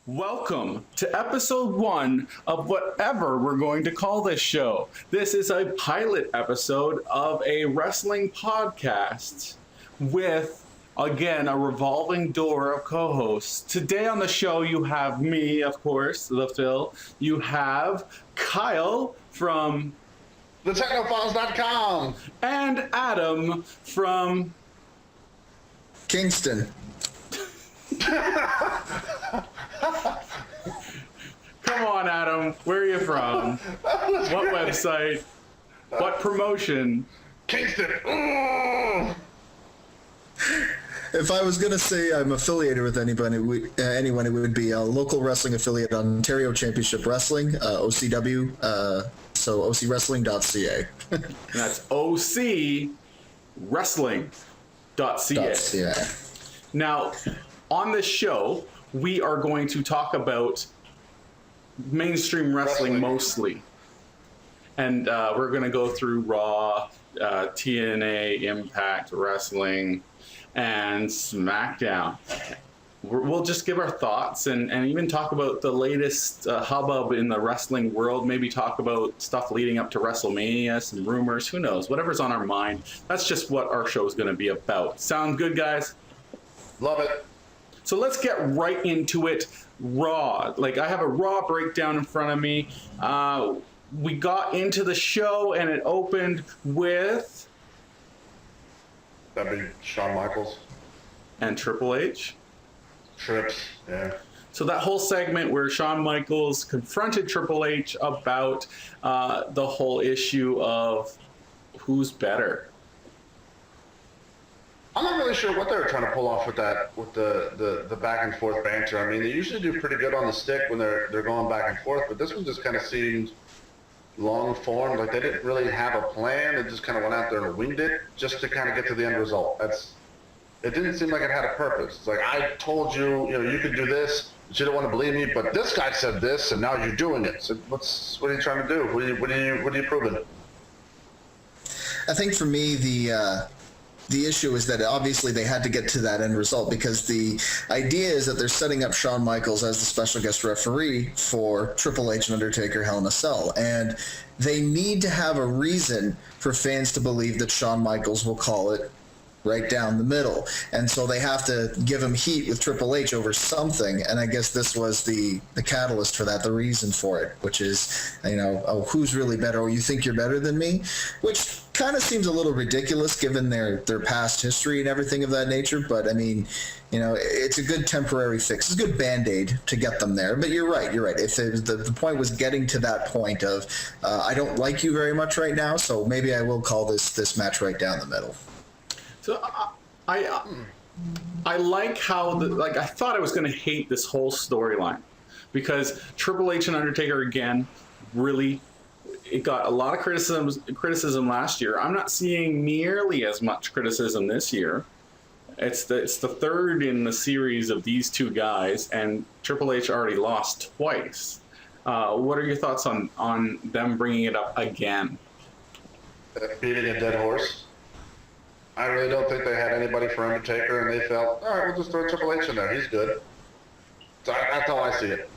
Welcome to episode 1 of whatever we're going to call this show. This is a pilot episode of a wrestling podcast with, again, a revolving door of co-hosts. Today on the show, you have me, of course, the Phil. You have Kyle from TheTechnofiles.com and Adam from Kingston. Come on, Adam. Where are you from? What website? What promotion? Kingston. If I was going to say I'm affiliated with anyone, it would be a local wrestling affiliate, Ontario Championship Wrestling, OCW, so ocwrestling.ca. That's ocwrestling.ca. Now, on this show, we are going to talk about mainstream wrestling mostly. And we're going to go through Raw, TNA, Impact Wrestling, and SmackDown. We'll just give our thoughts and even talk about the latest hubbub in the wrestling world. Maybe talk about stuff leading up to WrestleMania, some rumors, who knows, whatever's on our mind. That's just what our show is going to be about. Sound good, guys? Love it. So let's get right into it. Raw. Like, I have a Raw breakdown in front of me. We got into the show and it opened with... That'd be Shawn Michaels. And Triple H. Trips, yeah. So that whole segment where Shawn Michaels confronted Triple H about the whole issue of who's better. I'm not really sure what they were trying to pull off with that, with the back and forth banter. I mean, they usually do pretty good on the stick when they're going back and forth, but this one just kind of seemed long form, like they didn't really have a plan. They just kind of went out there and winged it just to kind of get to the end result. It didn't seem like it had a purpose. It's like, I told you, you could do this, but you don't want to believe me, but this guy said this, and now you're doing it. So what are you trying to do? What are you proving? I think for me, the issue is that obviously they had to get to that end result because the idea is that they're setting up Shawn Michaels as the special guest referee for Triple H and Undertaker Hell in a Cell. And they need to have a reason for fans to believe that Shawn Michaels will call it right down the middle. And so they have to give him heat with Triple H over something. And I guess this was the catalyst for that, the reason for it, which is, who's really better? Oh, you think you're better than me? Which kind of seems a little ridiculous given their past history and everything of that nature. But I mean, it's a good temporary fix. It's a good Band-Aid to get them there. But you're right. If the point was getting to that point of, I don't like you very much right now, so maybe I will call this match right down the middle. So I like how I thought I was going to hate this whole storyline because Triple H and Undertaker again really, it got a lot of criticism last year. I'm not seeing nearly as much criticism this year. It's the third in the series of these two guys, and Triple H already lost twice. What are your thoughts on them bringing it up again? Beating a dead horse. I really don't think they had anybody for Undertaker, and they felt, all right, we'll just throw Triple H in there. He's good. So that's how I see it.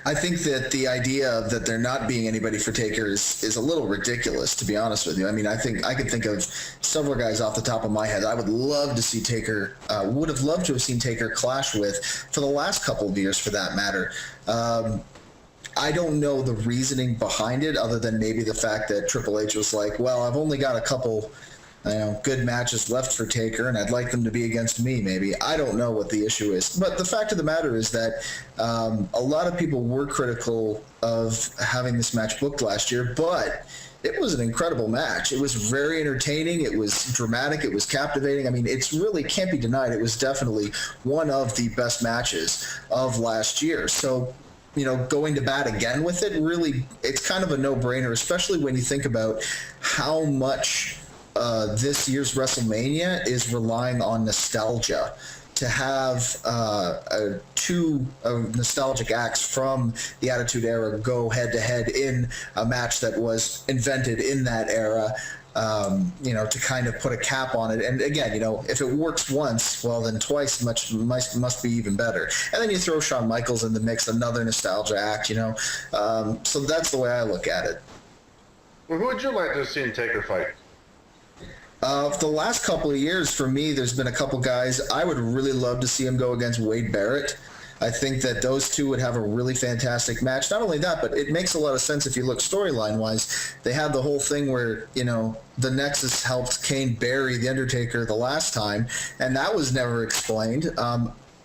I think that the idea that there not being anybody for Taker is a little ridiculous, to be honest with you. I mean, I think I could think of several guys off the top of my head I would love to see Taker, would have loved to have seen Taker clash with for the last couple of years, for that matter. I don't know the reasoning behind it other than maybe the fact that Triple H was like, well, I've only got a couple good matches left for Taker, and I'd like them to be against me, maybe. I don't know what the issue is. But the fact of the matter is that a lot of people were critical of having this match booked last year, but it was an incredible match. It was very entertaining. It was dramatic. It was captivating. I mean, it's really can't be denied. It was definitely one of the best matches of last year. So, going to bat again with it, really, it's kind of a no-brainer, especially when you think about how much this year's WrestleMania is relying on nostalgia. To have two nostalgic acts from the Attitude Era go head-to-head in a match that was invented in that era to kind of put a cap on it. And again, if it works once, well, then twice must be even better. And then you throw Shawn Michaels in the mix, another nostalgia act, so that's the way I look at it. Well, who would you like to see in Taker fight? The last couple of years, for me, there's been a couple guys. I would really love to see him go against Wade Barrett. I think that those two would have a really fantastic match. Not only that, but it makes a lot of sense if you look storyline-wise. They had the whole thing where, the Nexus helped Kane bury The Undertaker the last time, and that was never explained.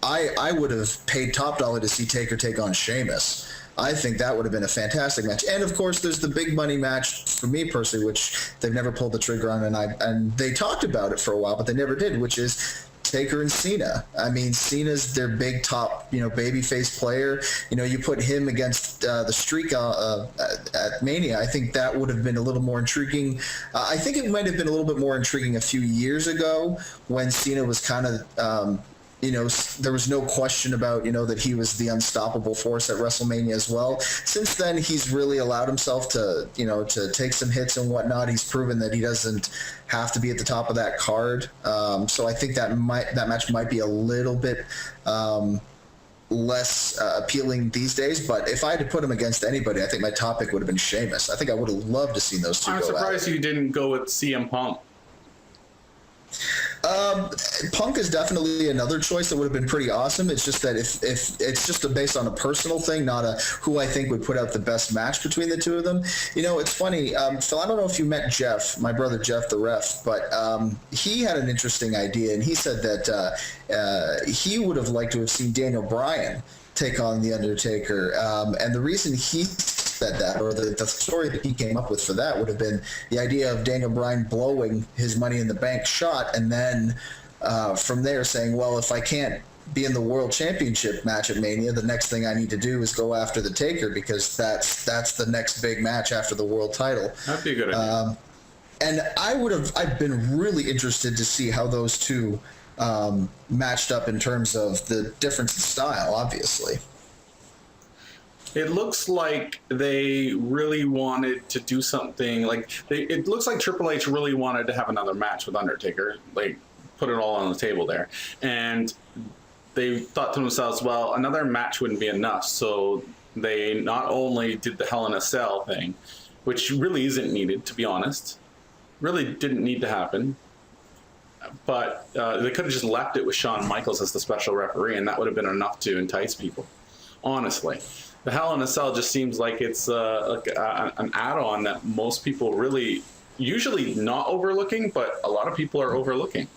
I would have paid top dollar to see Taker take on Sheamus. I think that would have been a fantastic match. And, of course, there's the big money match for me personally, which they've never pulled the trigger on, and they talked about it for a while, but they never did, which is Taker and Cena. I mean, Cena's their big top, babyface player. You put him against the Streak at Mania. I think that would have been a little more intriguing. I think it might have been a little bit more intriguing a few years ago when Cena was kind of, there was no question about, that he was the unstoppable force at WrestleMania as well. Since then, he's really allowed himself to, to take some hits and whatnot. He's proven that he doesn't have to be at the top of that card. So I think that match might be a little bit less appealing these days. But if I had to put him against anybody, I think my top pick would have been Sheamus. I think I would have loved to see those two go at it. I'm surprised you didn't go with CM Punk. Punk is definitely another choice that would have been pretty awesome. It's just that if it's just based on a personal thing, not who I think would put out the best match between the two of them. It's funny, Phil, I don't know if you met Jeff, my brother Jeff the ref, but he had an interesting idea, and he said that he would have liked to have seen Daniel Bryan take on The Undertaker. And the reason he said that, or the story that he came up with for that, would have been the idea of Daniel Bryan blowing his Money in the Bank shot, and then from there saying, well, if I can't be in the World Championship match at Mania, the next thing I need to do is go after the Taker, because that's the next big match after the world title. That'd be a good idea. And I've been really interested to see how those two matched up in terms of the difference in style, obviously. It looks like they really wanted to do something it looks like Triple H really wanted to have another match with Undertaker, put it all on the table there. And they thought to themselves, well, another match wouldn't be enough. So they not only did the Hell in a Cell thing, which really isn't needed, to be honest, really didn't need to happen. But they could have just left it with Shawn Michaels as the special referee, and that would have been enough to entice people, honestly. The Hell in a Cell just seems like it's an add-on that most people really, usually not overlooking, but a lot of people are overlooking.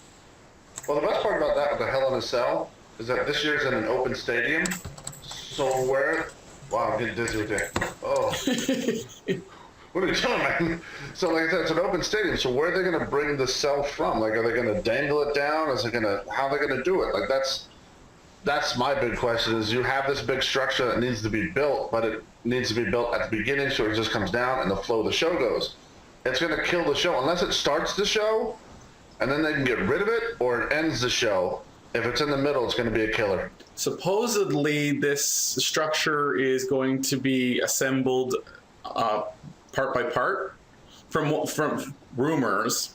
Well, the best part about that with the Hell in a Cell is that this year's in an open stadium. So wow, I'm getting dizzy with that. Oh. What are you doing, man? So like I said, it's an open stadium. So where are they going to bring the cell from? Are they going to dangle it down? How are they going to do it? That's my big question, is you have this big structure that needs to be built, but it needs to be built at the beginning so it just comes down and the flow of the show goes. It's going to kill the show unless it starts the show and then they can get rid of it, or it ends the show. If it's in the middle, it's going to be a killer. Supposedly, this structure is going to be assembled part by part from rumors,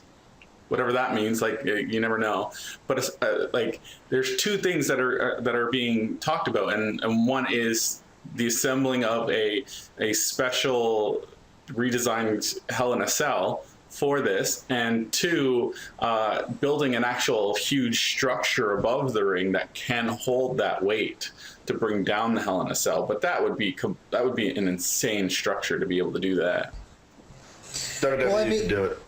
whatever that means. You never know, but there's two things that are being talked about, and one is the assembling of a special redesigned Hell in a Cell for this, and two, building an actual huge structure above the ring that can hold that weight to bring down the Hell in a Cell. But that would be an insane structure to be able to do that. WWE need to do it.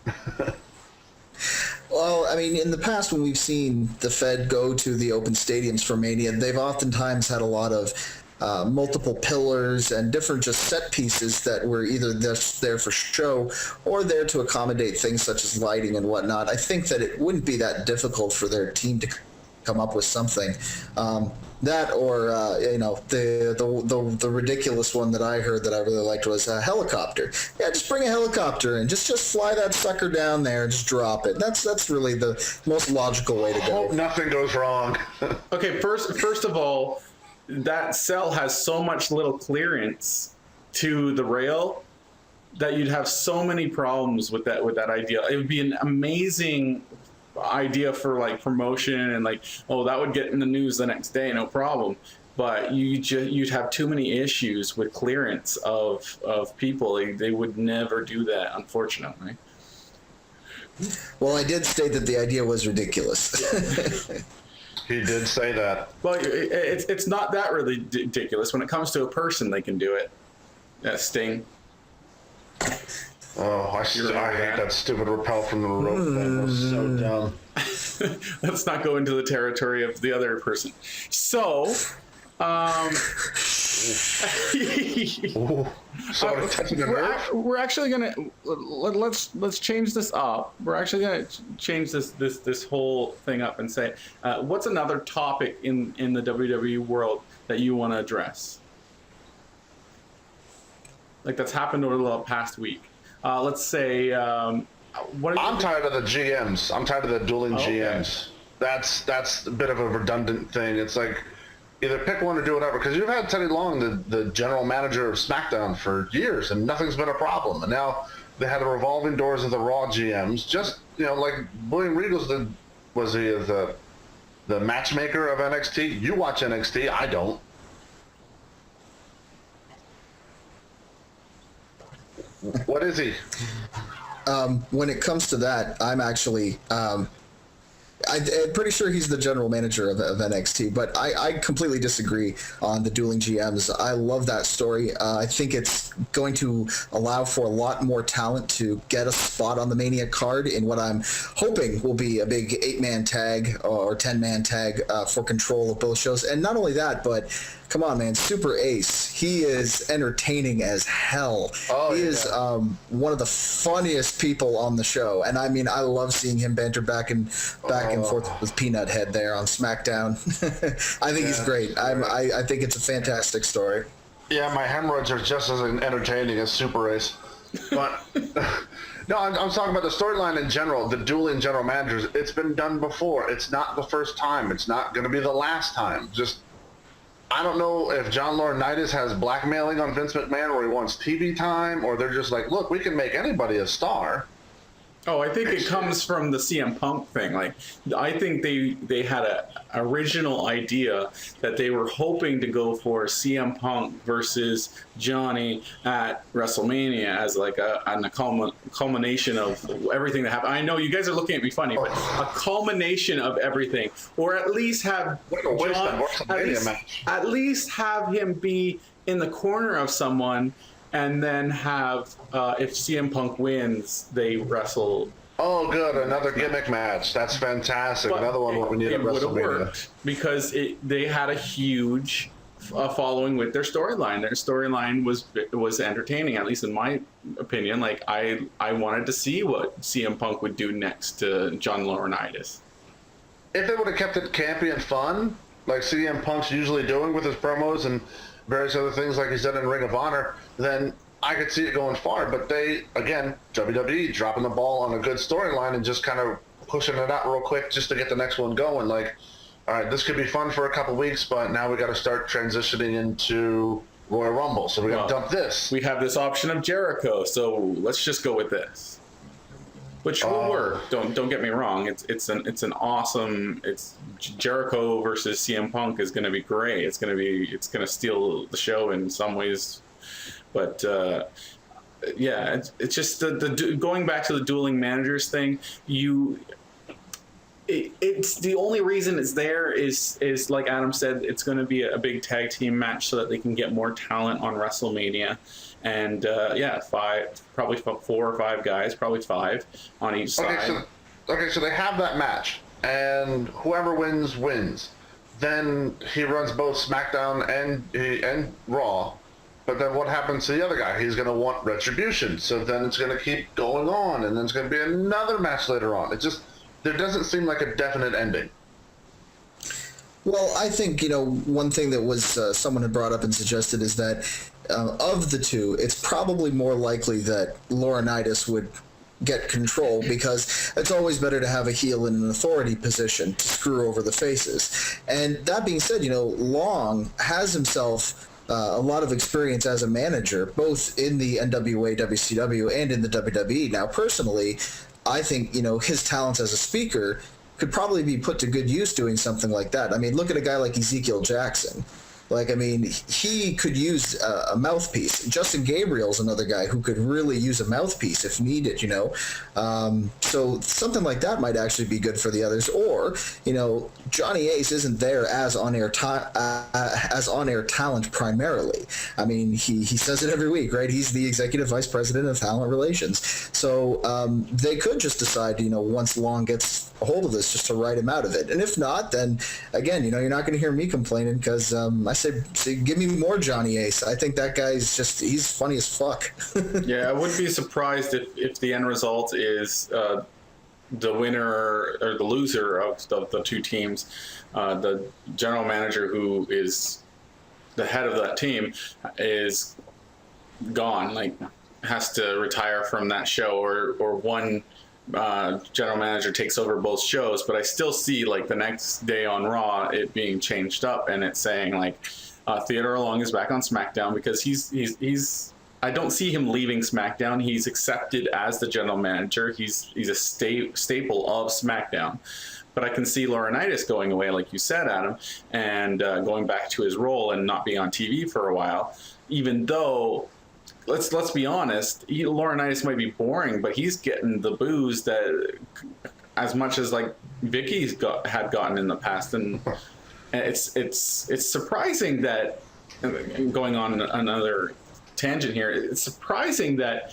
Well, I mean, in the past when we've seen the Fed go to the open stadiums for Mania, they've oftentimes had a lot of multiple pillars and different just set pieces that were either there for show or there to accommodate things such as lighting and whatnot. I think that it wouldn't be that difficult for their team to come up with something. That or the ridiculous one that I heard that I really liked was a helicopter. Yeah, just bring a helicopter and just fly that sucker down there and just drop it. That's really the most logical way to go. Hope nothing goes wrong. Okay, first of all, that cell has so much little clearance to the rail that you'd have so many problems with that idea. It would be an amazing idea for like promotion and like, oh, that would get in the news the next day, no problem. But you'd have too many issues with clearance of people. They would never do that, unfortunately. Well, I did state that the idea was ridiculous. He did say that. Well, it's not that really ridiculous. When it comes to a person, they can do it. Sting. Oh, I hate that stupid rappel from the rope thing. That was so dumb. Let's not go into the territory of the other person. So, Ooh, sorry, touching the nerve. we're actually gonna let's change this up. We're actually gonna change this whole thing up and say, what's another topic in the WWE world that you want to address? Like that's happened over the past week. Let's say, I'm tired of the GMs. I'm tired of the dueling GMs. That's a bit of a redundant thing. It's like either pick one or do whatever. Because you've had Teddy Long, the general manager of SmackDown, for years, and nothing's been a problem. And now they had the revolving doors of the Raw GMs. Just like William Regal's was he the matchmaker of NXT? You watch NXT, I don't. What is he? When it comes to that, I'm actually I'm pretty sure he's the general manager of NXT, but I completely disagree on the dueling GMs. I love that story. I think it's going to allow for a lot more talent to get a spot on the Mania card in what I'm hoping will be a big 8-man tag or 10-man tag for control of both shows. And not only that, but come on, man, Super Ace. He is entertaining as hell. He is one of the funniest people on the show. And I mean, I love seeing him banter back and forth with Peanut Head there on SmackDown. I think he's great. I think it's a fantastic story. Yeah, my hemorrhoids are just as entertaining as Super Ace. But no, I'm talking about the storyline in general, the dueling general managers. It's been done before. It's not the first time. It's not going to be the last time. Just, I don't know if John Laurinaitis has blackmailing on Vince McMahon where he wants TV time, or they're just like, look, we can make anybody a star. Oh, I think it comes from the CM Punk thing. Like, I think they had a original idea that they were hoping to go for CM Punk versus Johnny at WrestleMania as like a culmination of everything that happened. I know you guys are looking at me funny, but a culmination of everything, or at least have John, at least have him be in the corner of someone. And then have, if CM Punk wins, they wrestle. Oh, good. Another gimmick match. That's fantastic. But another one we need at WrestleMania. Worked because they had a huge following with their storyline. Their storyline was entertaining, at least in my opinion. Like, I wanted to see what CM Punk would do next to John Laurinaitis. If they would have kept it campy and fun, like CM Punk's usually doing with his promos and various other things like he's done in Ring of Honor, then I could see it going far. But they, again, WWE dropping the ball on a good storyline and just kind of pushing it out real quick just to get the next one going. Like, all right, this could be fun for a couple weeks, but now we got to start transitioning into Royal Rumble. So we got to dump this. We have this option of Jericho, so let's just go with this. Which will work. Don't get me wrong. It's an awesome. It's Jericho versus CM Punk is going to be great. It's going to steal the show in some ways, but yeah, it's just the going back to the dueling managers thing. It's the only reason it's there is like Adam said, it's going to be a big tag team match so that they can get more talent on WrestleMania. And probably 4 or 5 guys, probably 5 on each side. So they have that match, and whoever wins. Then he runs both SmackDown and Raw. But then what happens to the other guy? He's going to want retribution. So then it's going to keep going on, and then it's going to be another match later on. It just, there doesn't seem like a definite ending. Well, I think, one thing that was someone had brought up and suggested is that of the two, it's probably more likely that Laurinaitis would get control because it's always better to have a heel in an authority position to screw over the faces. And that being said, Long has himself a lot of experience as a manager, both in the NWA, WCW, and in the WWE. Now, personally, I think, his talents as a speaker could probably be put to good use doing something like that. I mean, look at a guy like Ezekiel Jackson. Like, I mean, he could use a mouthpiece. Justin Gabriel's another guy who could really use a mouthpiece if needed, So something like that might actually be good for the others. Or, Johnny Ace isn't there as on-air talent primarily. I mean, he says it every week, right? He's the executive vice president of talent relations. So they could just decide, once Long gets a hold of this, just to write him out of it. And if not, then again, you're not going to hear me complaining, because I say give me more Johnny Ace. I think that guy's he's funny as fuck. Yeah, I wouldn't be surprised if the end result is the winner or the loser of the two teams, the general manager who is the head of that team is gone, like has to retire from that show, or one general manager takes over both shows. But I still see, like, the next day on Raw it being changed up, and it's saying like Theodore Long is back on SmackDown, because he's I don't see him leaving SmackDown. He's accepted as the general manager. He's a staple of SmackDown. But I can see Laurinaitis going away, like you said, Adam, and going back to his role and not being on TV for a while, even though, let's be honest, Laurinaitis might be boring, but he's getting the booze that as much as like Vicky's had gotten in the past, and it's surprising that, going on another tangent here, it's surprising that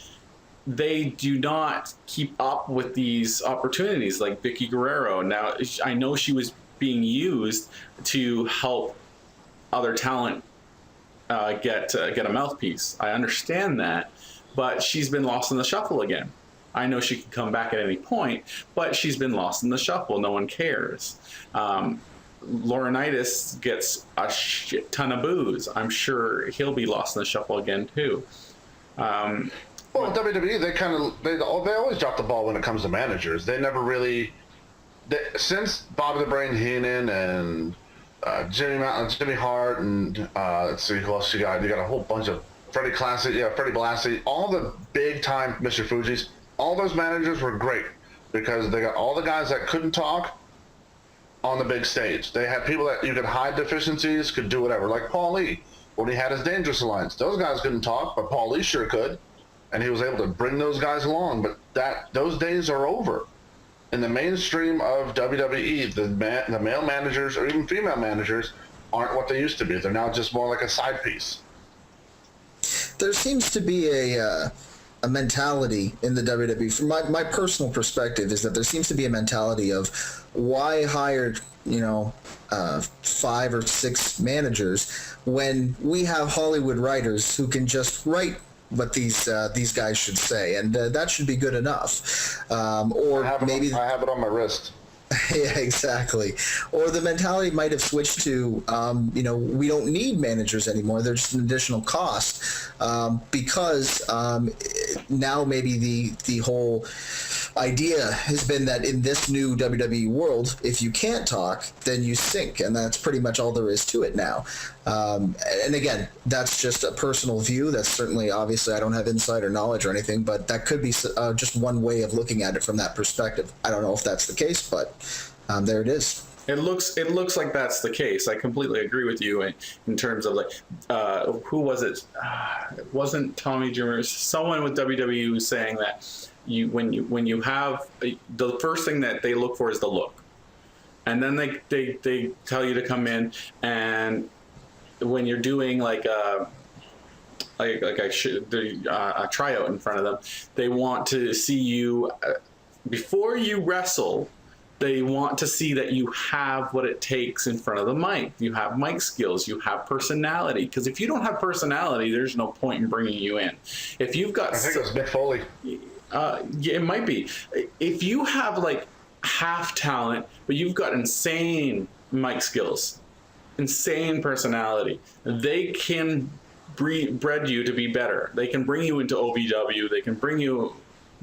they do not keep up with these opportunities, like Vicky Guerrero. Now, I know she was being used to help other talent get a mouthpiece. I understand that, but she's been lost in the shuffle again. I know she can come back at any point, but she's been lost in the shuffle. No one cares. Laurinaitis gets a shit ton of booze. I'm sure he'll be lost in the shuffle again too. Well, WWE, they always drop the ball when it comes to managers. They never really, since Bobby the Brain Heenan and Jimmy Hart, and let's see who else you got. You got a whole bunch of Freddie Blassie, all the big time Mr. Fuji's. All those managers were great because they got all the guys that couldn't talk on the big stage. They had people that you could hide deficiencies, could do whatever. Like Paul Lee, when he had his Dangerous Alliance, those guys couldn't talk, but Paul Lee sure could, and he was able to bring those guys along. But those days are over. In the mainstream of WWE, the male managers or even female managers aren't what they used to be. They're now just more like a side piece. There seems to be a mentality in the WWE, from my personal perspective, is that there seems to be a mentality of why hire 5 or 6 managers when we have Hollywood writers who can just write what these guys should say, and that should be good enough. Or I have it on my wrist. Yeah, exactly. Or the mentality might have switched to, we don't need managers anymore. They're just an additional cost, because now maybe the whole idea has been that in this new WWE world, if you can't talk, then you sink, and that's pretty much all there is to it now. And again, that's just a personal view. That's certainly, obviously, I don't have insider knowledge or anything, but that could be just one way of looking at it from that perspective. I don't know if that's the case, but there it is. It looks like that's the case. I completely agree with you in terms of, like, who was it? It wasn't Tommy Dreamer. Someone with WWE was saying that when you have the first thing that they look for is the look, and then they tell you to come in, and when you're doing like a tryout in front of them, they want to see you before you wrestle. They want to see that you have what it takes in front of the mic. You have mic skills. You have personality. Because if you don't have personality, there's no point in bringing you in. If you've got, I think it was Mick Foley. Yeah, it might be. If you have like half talent, but you've got insane mic skills, insane personality, they can bred you to be better. They can bring you into OVW. They can bring you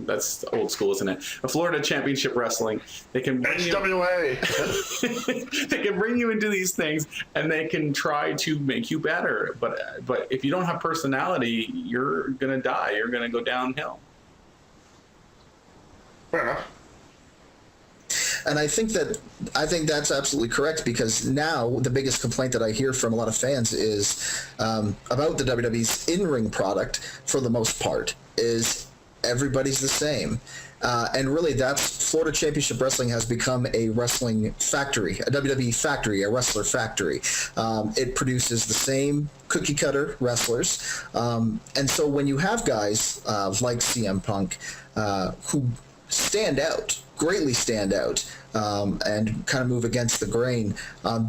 That's old school, isn't it? A Florida Championship Wrestling. They can bring HWA. they can bring you into these things, and they can try to make you better. But if you don't have personality, you're gonna die. You're gonna go downhill. Fair enough. And I think that's absolutely correct, because now the biggest complaint that I hear from a lot of fans is about the WWE's in-ring product, for the most part, is everybody's the same. And really, that's Florida Championship Wrestling has become a wrestling factory, a WWE factory, a wrestler factory. It produces the same cookie cutter wrestlers. And so when you have guys like CM Punk who stand out, greatly stand out, and kind of move against the grain,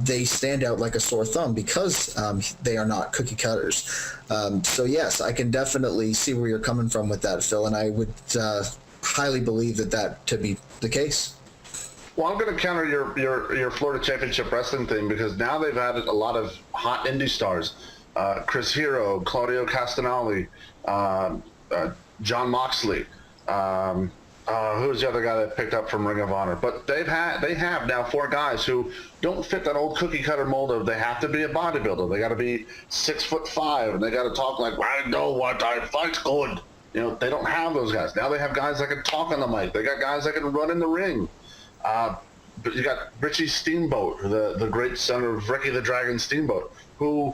they stand out like a sore thumb because they are not cookie cutters. So yes, I can definitely see where you're coming from with that, Phil, and I would highly believe that to be the case. Well, I'm going to counter your Florida Championship Wrestling thing, because now they've added a lot of hot indie stars. Chris Hero, Claudio Castagnoli, John Moxley. Who's the other guy that picked up from Ring of Honor? But they have now 4 guys who don't fit that old cookie cutter mold of they have to be a bodybuilder. They got to be 6'5", and they got to talk like, I know what I fight's good. You know, they don't have those guys. Now they have guys that can talk on the mic. They got guys that can run in the ring. But you got Richie Steamboat, the great son of Ricky the Dragon Steamboat, who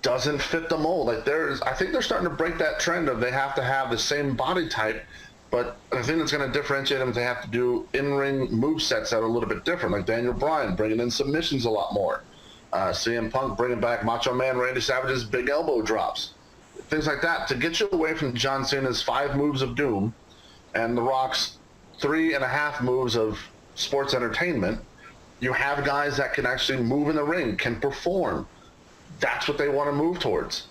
doesn't fit the mold. Like I think they're starting to break that trend of they have to have the same body type. But the thing that's going to differentiate them is they have to do in-ring movesets that are a little bit different, like Daniel Bryan bringing in submissions a lot more. CM Punk bringing back Macho Man Randy Savage's big elbow drops. Things like that to get you away from John Cena's 5 moves of doom and The Rock's 3.5 moves of sports entertainment. You have guys that can actually move in the ring, can perform. That's what they want to move towards.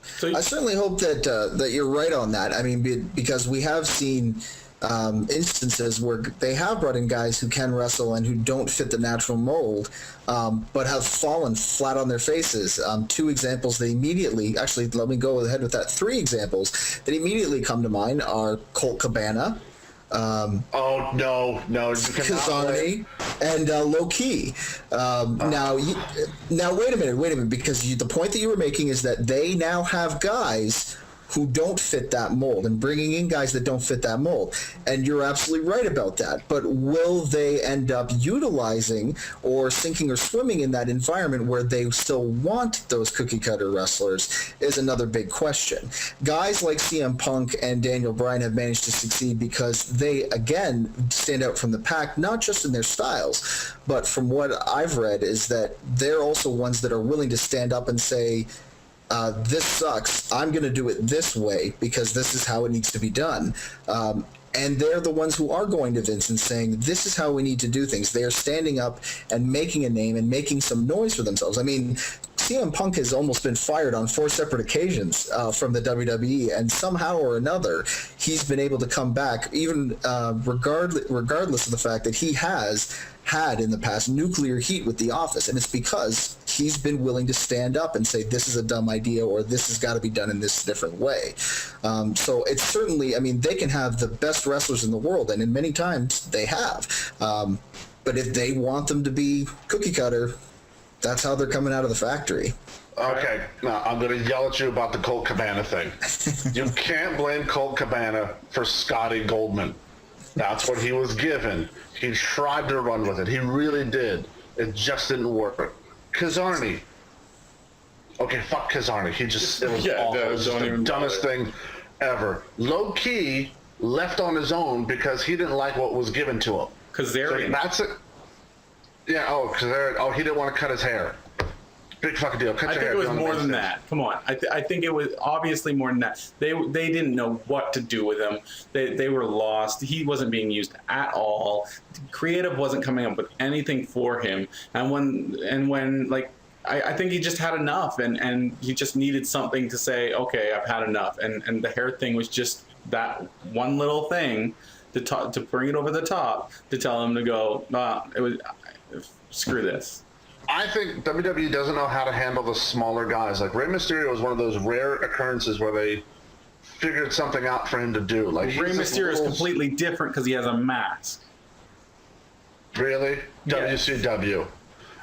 So I certainly hope that you're right on that. I mean, because we have seen instances where they have brought in guys who can wrestle and who don't fit the natural mold, but have fallen flat on their faces. 2 examples that immediately, actually, let me go ahead with that. 3 examples that immediately come to mind are Colt Cabana, oh no, Kazani, and Low Key. Now wait a minute, because the point that you were making is that they now have guys who don't fit that mold, and bringing in guys that don't fit that mold. And you're absolutely right about that. But will they end up utilizing or sinking or swimming in that environment where they still want those cookie cutter wrestlers is another big question. Guys like CM Punk and Daniel Bryan have managed to succeed because they, again, stand out from the pack, not just in their styles, but from what I've read is that they're also ones that are willing to stand up and say, this sucks. I'm going to do it this way because this is how it needs to be done. And they're the ones who are going to Vince and saying, this is how we need to do things. They are standing up and making a name and making some noise for themselves. I mean, CM Punk has almost been fired on 4 separate occasions from the WWE, and somehow or another, he's been able to come back, even regardless of the fact that he has had in the past nuclear heat with The Office, and it's because he's been willing to stand up and say this is a dumb idea or this has got to be done in this different way. So it's certainly, I mean, they can have the best wrestlers in the world, and in many times they have. But if they want them to be cookie cutter, that's how they're coming out of the factory. Okay, now I'm going to yell at you about the Colt Cabana thing. You can't blame Colt Cabana for Scotty Goldman. That's what he was given. He tried to run with it. He really did. It just didn't work. Kazarni. Okay, fuck Kazarni. It was awful. It was just the dumbest thing ever. Low Key left on his own because he didn't like what was given to him. Kazarian. So that's it. Yeah, Kazarian. Oh, he didn't want to cut his hair. Big fucking deal. I think it was more than that. Come on. I think it was obviously more than that. They didn't know what to do with him. They were lost. He wasn't being used at all. Creative wasn't coming up with anything for him. And when like I think he just had enough and he just needed something to say, okay, I've had enough. And the hair thing was just that one little thing to bring it over the top to tell him to go, screw this. I think WWE doesn't know how to handle the smaller guys. Like Rey Mysterio is one of those rare occurrences where they figured something out for him to do. Like Rey Mysterio is completely different because he has a mask. Really? Yes. WCW.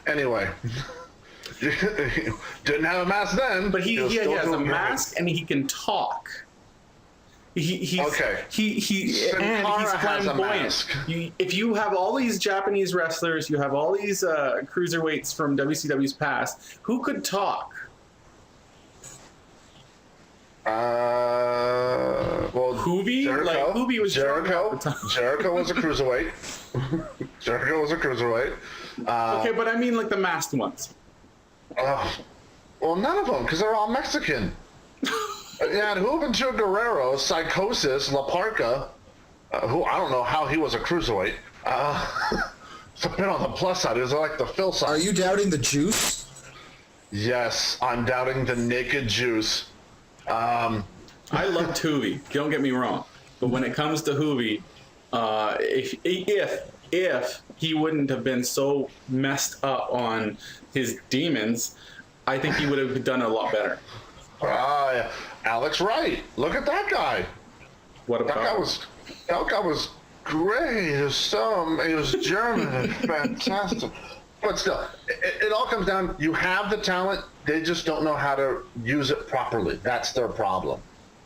Anyway. Didn't have a mask then. But he has a mask and he can talk. He's okay. He's flamboyant. If you have all these Japanese wrestlers, you have all these cruiserweights from WCW's past, who could talk? Well, Hoovy? Jericho, like Hoovy was Jericho was a cruiserweight. Jericho was a cruiserweight. Okay, but I mean like the masked ones. Well, none of them, because they're all Mexican. You had Juventud Guerrero, Psychosis, La Parca, who I don't know how he was a cruiserweight. So on the plus side, it was like the Phil side. Are you doubting the juice? Yes, I'm doubting the naked juice. I love Hoovy, don't get me wrong. But when it comes to Hoovy, if he wouldn't have been so messed up on his demons, I think he would have done a lot better. Yeah. Alex Wright, look at that guy. What about that guy was great. He was German and fantastic. But still, it all comes down, you have the talent, they just don't know how to use it properly. That's their problem.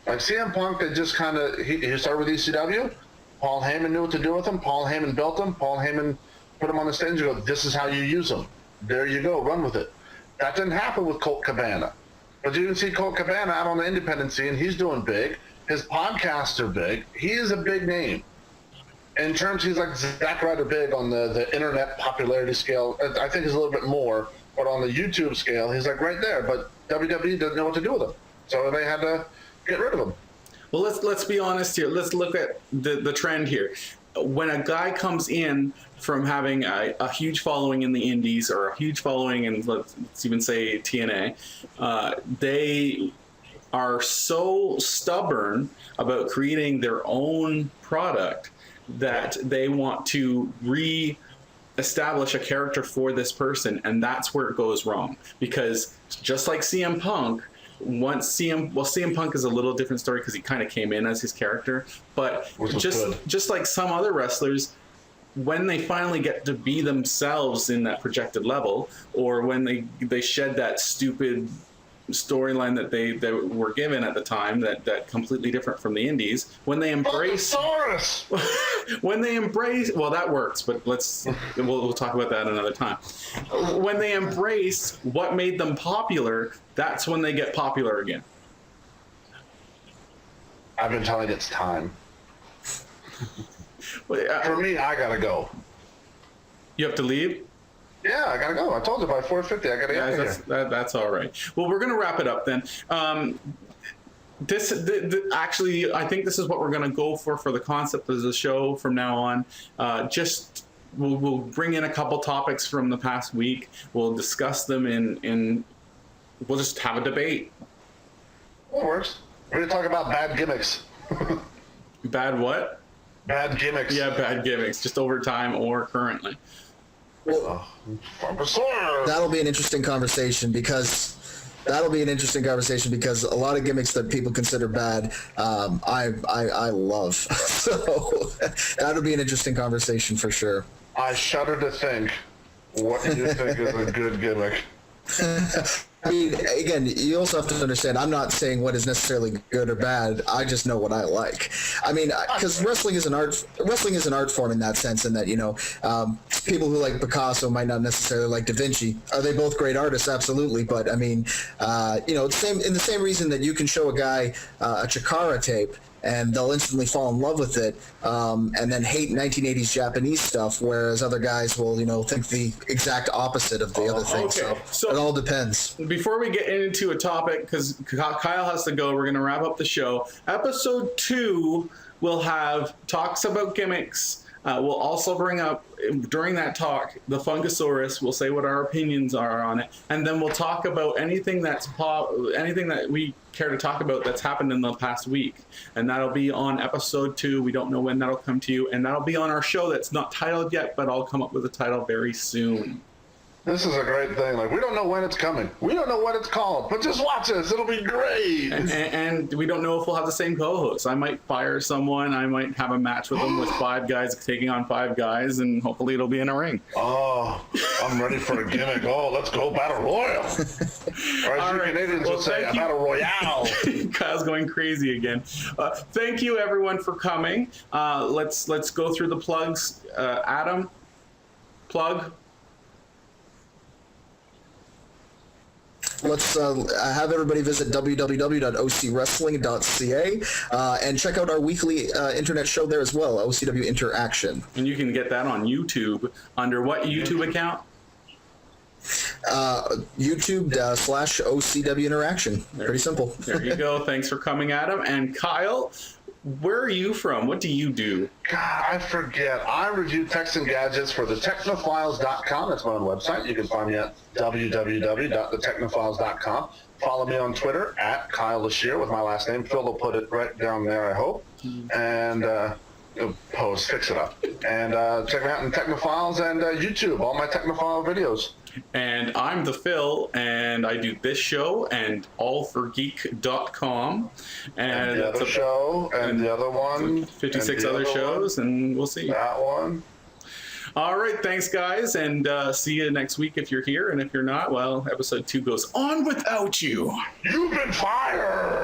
Like CM Punk, they just kind of, he started with ECW. Paul Heyman knew what to do with him. Paul Heyman built him. Paul Heyman put him on the stage and go, this is how you use him. There you go, run with it. That didn't happen with Colt Cabana. But you can see Colt Cabana out on the independent scene. He's doing big. His podcasts are big. He is a big name. In terms, he's like Zack Ryder big on the internet popularity scale. I think he's a little bit more. But on the YouTube scale, he's like right there. But WWE doesn't know what to do with him. So they had to get rid of him. Well, let's be honest here. Let's look at the trend here. When a guy comes in from having a huge following in the indies or a huge following in, let's even say TNA, they are so stubborn about creating their own product that they want to re-establish a character for this person, and that's where it goes wrong. Because just like CM Punk, CM Punk is a little different story because he kind of came in as his character, but just like some other wrestlers, when they finally get to be themselves in that projected level, or when they shed that stupid storyline that they were given at the time, that completely different from the indies, when they embrace well, that works, but we'll talk about that another time. When they embrace what made them popular, that's when they get popular again. I've been telling it's time. For me, I gotta go. You have to leave? Yeah, I gotta go. I told you by 4:50 I gotta get out of here. That's all right. Well, we're gonna wrap it up then. Actually, I think this is what we're gonna go for the concept of the show from now on. We'll bring in a couple topics from the past week. We'll discuss them in we'll just have a debate. That works. We're gonna talk about bad gimmicks. Bad what? Bad gimmicks. Yeah, bad gimmicks, just over time or currently. That'll be an interesting conversation because a lot of gimmicks that people consider bad, I love. So that'll be an interesting conversation for sure. I shudder to think. What do you think is a good gimmick? I mean, again, you also have to understand, I'm not saying what is necessarily good or bad. I just know what I like. I mean, because wrestling is an art form in that sense, in that, people who like Picasso might not necessarily like Da Vinci. Are they both great artists? Absolutely. But I mean, in the same reason that you can show a guy a Chikara tape and they'll instantly fall in love with it, and then hate 1980s Japanese stuff, whereas other guys will, think the exact opposite of the other thing. Okay. So it all depends. Before we get into a topic, because Kyle has to go, we're going to wrap up the show. Episode 2 will have talks about gimmicks. We'll also bring up, during that talk, the Fungosaurus. We'll say what our opinions are on it, and then we'll talk about anything anything that we care to talk about that's happened in the past week, and that'll be on episode 2. We don't know when that'll come to you, and that'll be on our show that's not titled yet, but I'll come up with a title very soon. This is a great thing. Like, we don't know when it's coming. We don't know what it's called, but just watch us. It'll be great. And we don't know if we'll have the same co-host. I might fire someone. I might have a match with them with 5 guys taking on 5 guys, and hopefully it'll be in a ring. Oh, I'm ready for a gimmick. Oh, let's go Battle Royal. Or as All you right. Canadians Well, would say, a thank you. Battle Royale. Kyle's going crazy again. Thank you, everyone, for coming. Let's go through the plugs. Adam, plug. Let's have everybody visit www.ocwrestling.ca and check out our weekly internet show there as well, OCW Interaction. And you can get that on YouTube under what YouTube account? YouTube /OCW Interaction. Pretty simple. There you go. Thanks for coming, Adam. And Kyle, where are you from? What do you do? God, I forget. I review techs and gadgets for thetechnophiles.com. That's my own website. You can find me at www.thetechnophiles.com. Follow me on Twitter at Kyle Leishear with my last name. Phil will put it right down there, I hope. And fix it up. And check me out in Technophiles and YouTube, all my Technophile videos. And I'm the Phil, and I do this show and allforgeek.com. And the other show, and the other one. 56 other shows, and we'll see. That one. All right, thanks, guys, and see you next week if you're here. And if you're not, well, episode 2 goes on without you. You've been fired!